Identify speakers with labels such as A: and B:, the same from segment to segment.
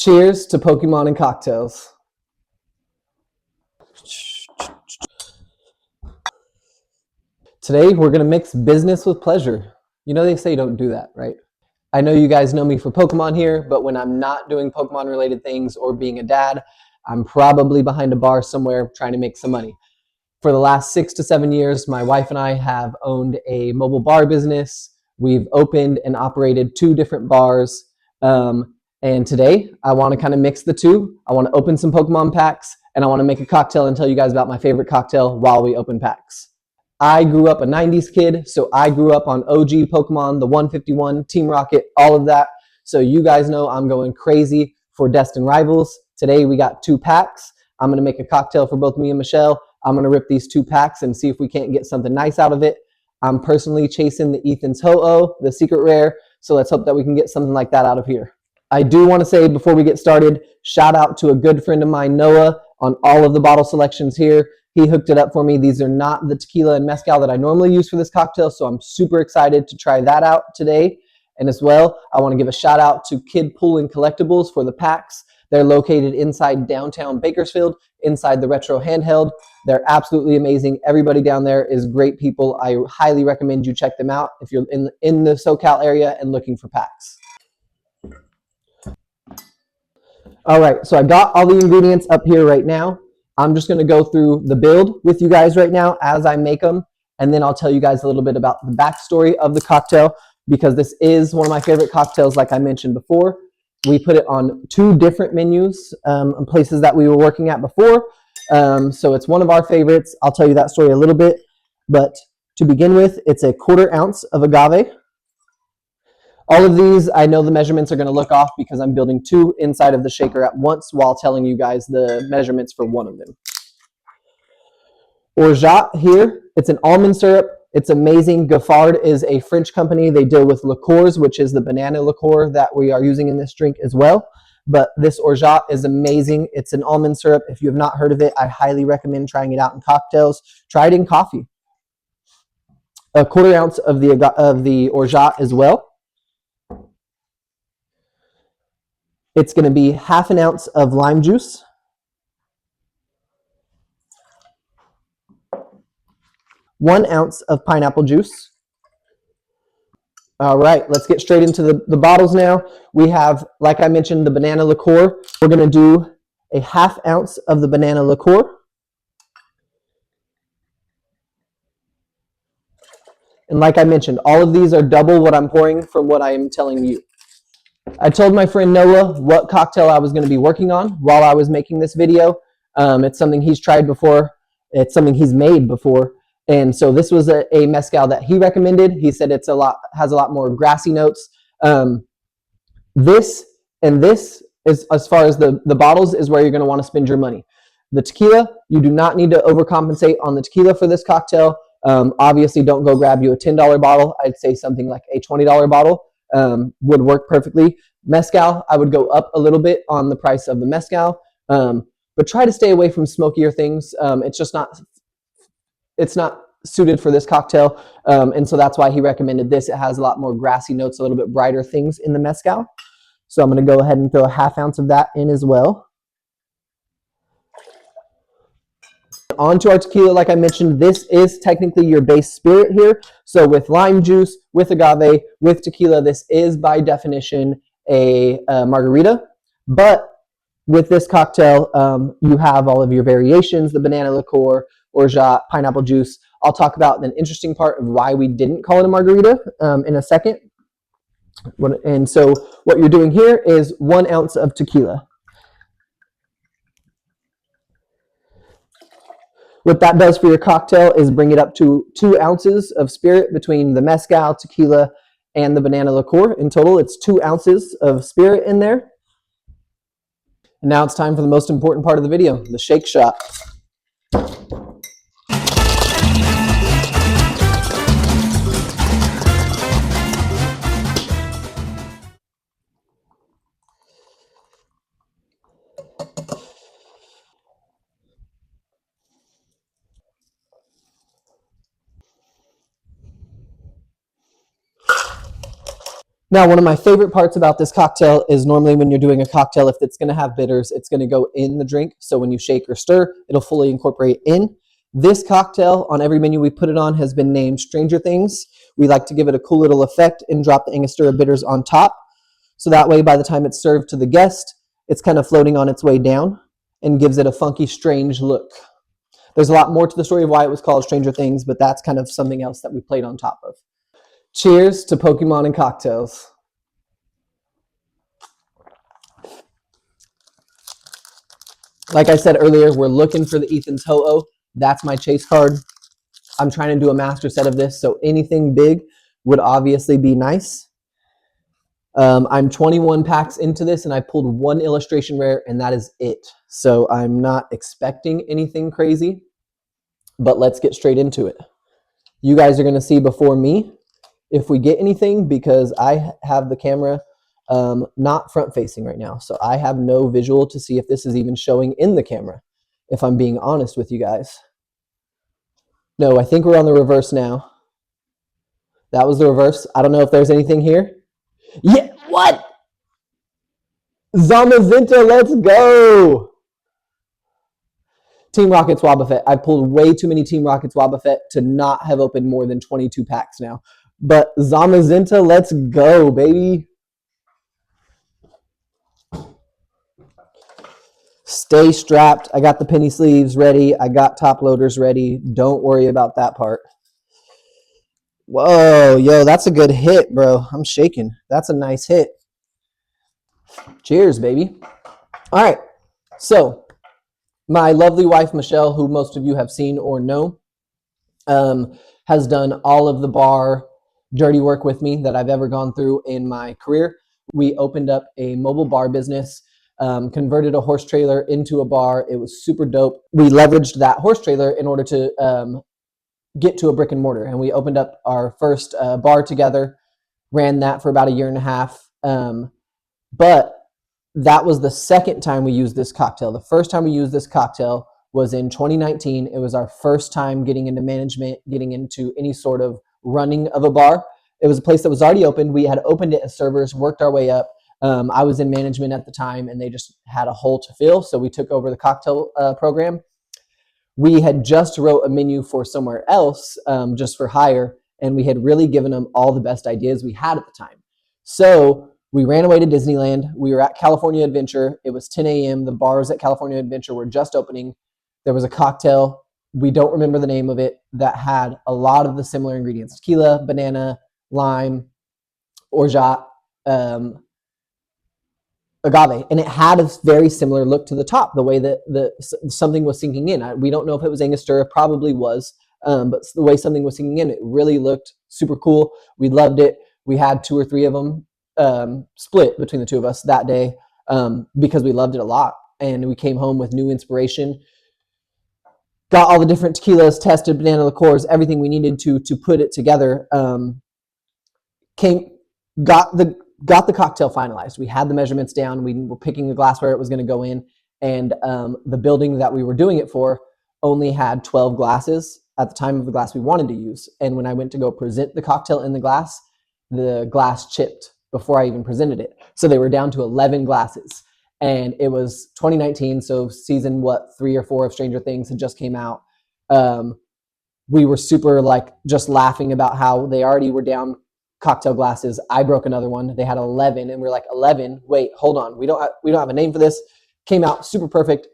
A: Cheers to Pokemon and cocktails. Today, we're going to mix business with pleasure. You know, they say don't do that, right? I know you guys know me for Pokemon here, but when I'm not doing Pokemon related things or being a dad, I'm probably behind a bar somewhere trying to make some money. For the last 6 to 7 years, my wife and I have owned a mobile bar business. We've opened and operated 2 different bars. And today, I want to kind of mix the two. I want to open some Pokemon packs, and I want to make a cocktail and tell you guys about my favorite cocktail while we open packs. I grew up a 90s kid, so I grew up on OG Pokemon, the 151, Team Rocket, all of that. So you guys know I'm going crazy for Destined Rivals. Today we got 2 packs. I'm going to make a cocktail for both me and Michelle. I'm going to rip these 2 packs and see if we can't get something nice out of it. I'm personally chasing the Ethan's Ho-Oh, the secret rare, so let's hope that we can get something like that out of here. I do want to say before we get started, shout out to a good friend of mine, Noah, on all of the bottle selections here. He hooked it up for me. These are not the tequila and mezcal that I normally use for this cocktail, so I'm super excited to try that out today. And as well, I want to give a shout out to Kid Pool and Collectibles for the packs. They're located inside downtown Bakersfield, inside the Retro Handheld. They're absolutely amazing. Everybody down there is great people. I highly recommend you check them out if you're in the SoCal area and looking for packs. All right, so I got all the ingredients up here right now. I'm just going to go through the build with you guys right now as I make them, and then I'll tell you guys a little bit about the backstory of the cocktail, because this is one of my favorite cocktails, like I mentioned before. We put it on 2 different menus, places that we were working at before, so it's one of our favorites. I'll tell you that story a little bit, but to begin with, it's a 1/4 ounce of agave. All of these, I know the measurements are going to look off because I'm building 2 inside of the shaker at once while telling you guys the measurements for one of them. Orgeat here, it's an almond syrup. It's amazing. Gaffard is a French company. They deal with liqueurs, which is the banana liqueur that we are using in this drink as well. But this Orgeat is amazing. It's an almond syrup. If you have not heard of it, I highly recommend trying it out in cocktails. Try it in coffee. A 1/4 ounce of the Orgeat as well. It's going to be 1/2 ounce of lime juice, 1 ounce of pineapple juice. All right, let's get straight into the bottles now. We have, like I mentioned, the banana liqueur. We're going to do a 1/2 ounce of the banana liqueur. And like I mentioned, all of these are double what I'm pouring from what I am telling you. I told my friend Noah what cocktail I was going to be working on while I was making this video. It's something he's tried before. It's something he's made before. And so this was a mezcal that he recommended. He said has a lot more grassy notes. This is, as far as the bottles, is where you're going to want to spend your money. The tequila, you do not need to overcompensate on the tequila for this cocktail. Obviously, don't go grab you a $10 bottle. I'd say something like a $20 bottle would work perfectly. Mezcal, I would go up a little bit on the price of the mezcal, but try to stay away from smokier things. It's not suited for this cocktail, and so that's why he recommended this. It has a lot more grassy notes, a little bit brighter things in the mezcal. So I'm going to go ahead and throw a 1/2 ounce of that in as well. On to our tequila, like I mentioned, this is technically your base spirit here. So with lime juice, with agave, with tequila, this is by definition a margarita. But with this cocktail, you have all of your variations, the banana liqueur, orgeat, pineapple juice. I'll talk about an interesting part of why we didn't call it a margarita in a second. And so what you're doing here is 1 ounce of tequila. What that does for your cocktail is bring it up to 2 ounces of spirit between the mezcal, tequila, and the banana liqueur. In total, it's 2 ounces of spirit in there. And now it's time for the most important part of the video, the shake shot. Now, one of my favorite parts about this cocktail is normally when you're doing a cocktail, if it's going to have bitters, it's going to go in the drink. So when you shake or stir, it'll fully incorporate in. This cocktail, on every menu we put it on, has been named Stranger Things. We like to give it a cool little effect and drop the Angostura bitters on top. So that way, by the time it's served to the guest, it's kind of floating on its way down and gives it a funky, strange look. There's a lot more to the story of why it was called Stranger Things, but that's kind of something else that we played on top of. Cheers to Pokemon and cocktails. Like I said earlier, we're looking for the Ethan's Ho-Oh. That's my chase card. I'm trying to do a master set of this, so anything big would obviously be nice. I'm 21 packs into this, and I pulled one illustration rare, and that is it. So I'm not expecting anything crazy, but let's get straight into it. You guys are going to see before me if we get anything, because I have the camera not front facing right now. So I have no visual to see if this is even showing in the camera, if I'm being honest with you guys. No, I think we're on the reverse now. That was the reverse. I don't know if there's anything here. Yeah, what? Zamazinta, let's go. Team Rockets Wobbuffet. I pulled way too many Team Rockets Wobbuffet to not have opened more than 22 packs now. But Zamazinta, let's go, baby. Stay strapped. I got the penny sleeves ready. I got top loaders ready. Don't worry about that part. Whoa, yo, that's a good hit, bro. I'm shaking. That's a nice hit. Cheers, baby. All right. So, my lovely wife, Michelle, who most of you have seen or know, has done all of the bar dirty work with me that I've ever gone through in my career. We opened up a mobile bar business, converted a horse trailer into a bar. It was super dope. We leveraged that horse trailer in order to get to a brick and mortar, and we opened up our first bar together, ran that for about a year and a half. But that was the second time we used this cocktail. The first time we used this cocktail was in 2019. It was our first time getting into management, getting into any sort of running of a bar. It was a place that was already opened. We had opened it as servers, worked our way up. I was in management at the time, and they just had a hole to fill, so we took over the cocktail program. We had just wrote a menu for somewhere else, just for hire, and we had really given them all the best ideas we had at the time. So we ran away to Disneyland. We were at California Adventure. It was 10 a.m. The bars at California Adventure were just opening. There was a cocktail, we don't remember the name of it, that had a lot of the similar ingredients: tequila, banana, lime, orgeat, agave, and it had a very similar look to the top, the way that something was sinking in. We don't know if it was Angostura, probably was, but the way something was sinking in, it really looked super cool. We loved it. We had 2 or 3 of them split between the two of us that day because we loved it a lot, and we came home with new inspiration. Got all the different tequilas, tested banana liqueurs, everything we needed to put it together. Got the cocktail finalized. We had the measurements down. We were picking the glass where it was going to go in, and the building that we were doing it for only had 12 glasses at the time of the glass we wanted to use. And when I went to go present the cocktail in the glass chipped before I even presented it. So they were down to 11 glasses. And it was 2019, so season 3 or 4 of Stranger Things had just came out. We were super just laughing about how they already were down cocktail glasses. I broke another one. They had 11, and we're like, 11? Wait, hold on. We don't have a name for this. Came out super perfect.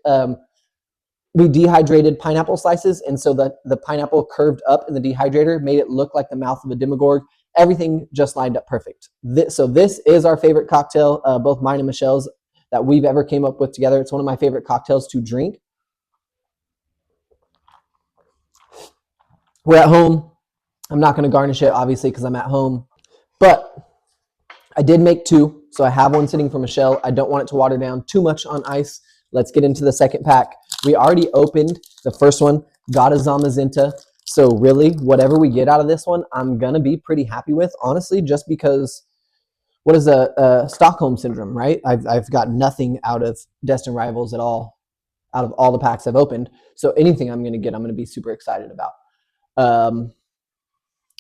A: We dehydrated pineapple slices, and so the pineapple curved up in the dehydrator made it look like the mouth of a Demogorgon. Everything just lined up perfect. So this is our favorite cocktail, both mine and Michelle's, that we've ever came up with together. It's one of my favorite cocktails to drink. We're at home. I'm not going to garnish it, obviously, because I'm at home. But I did make 2, so I have one sitting for Michelle. I don't want it to water down too much on ice. Let's get into the second pack. We already opened the first one, got a Zamazinta. So really, whatever we get out of this one, I'm going to be pretty happy with, honestly, just because what is a Stockholm Syndrome, right? I've got nothing out of Destined Rivals at all, out of all the packs I've opened. So anything I'm going to get, I'm going to be super excited about.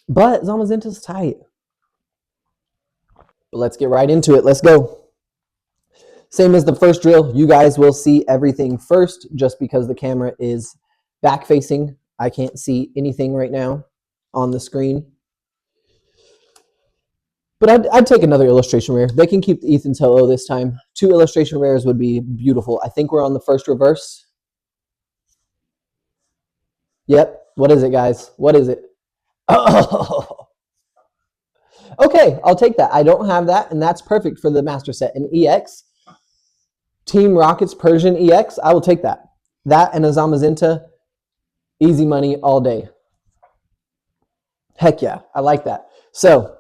A: But Zamazinta's tight. But let's get right into it. Let's go. Same as the first drill, you guys will see everything first just because the camera is back facing. I can't see anything right now on the screen. But I'd take another illustration rare. They can keep the Ethan's Hello this time. 2 illustration rares would be beautiful. I think we're on the first reverse. Yep. What is it, guys? What is it? Oh. Okay, I'll take that. I don't have that, and that's perfect for the master set. An EX, Team Rockets Persian EX, I will take that. That and a Zamazinta, easy money all day. Heck yeah, I like that. So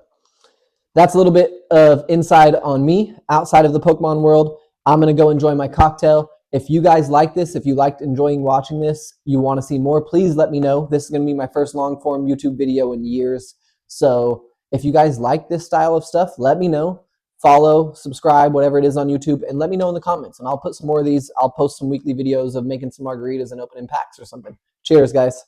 A: that's a little bit of inside on me outside of the Pokemon world. I'm going to go enjoy my cocktail. If you guys like this, if you liked enjoying watching this, you want to see more, please let me know. This is going to be my first long form YouTube video in years. So if you guys like this style of stuff, let me know. Follow, subscribe, whatever it is on YouTube, and let me know in the comments. And I'll put some more of these. I'll post some weekly videos of making some margaritas and opening packs or something. Cheers, guys.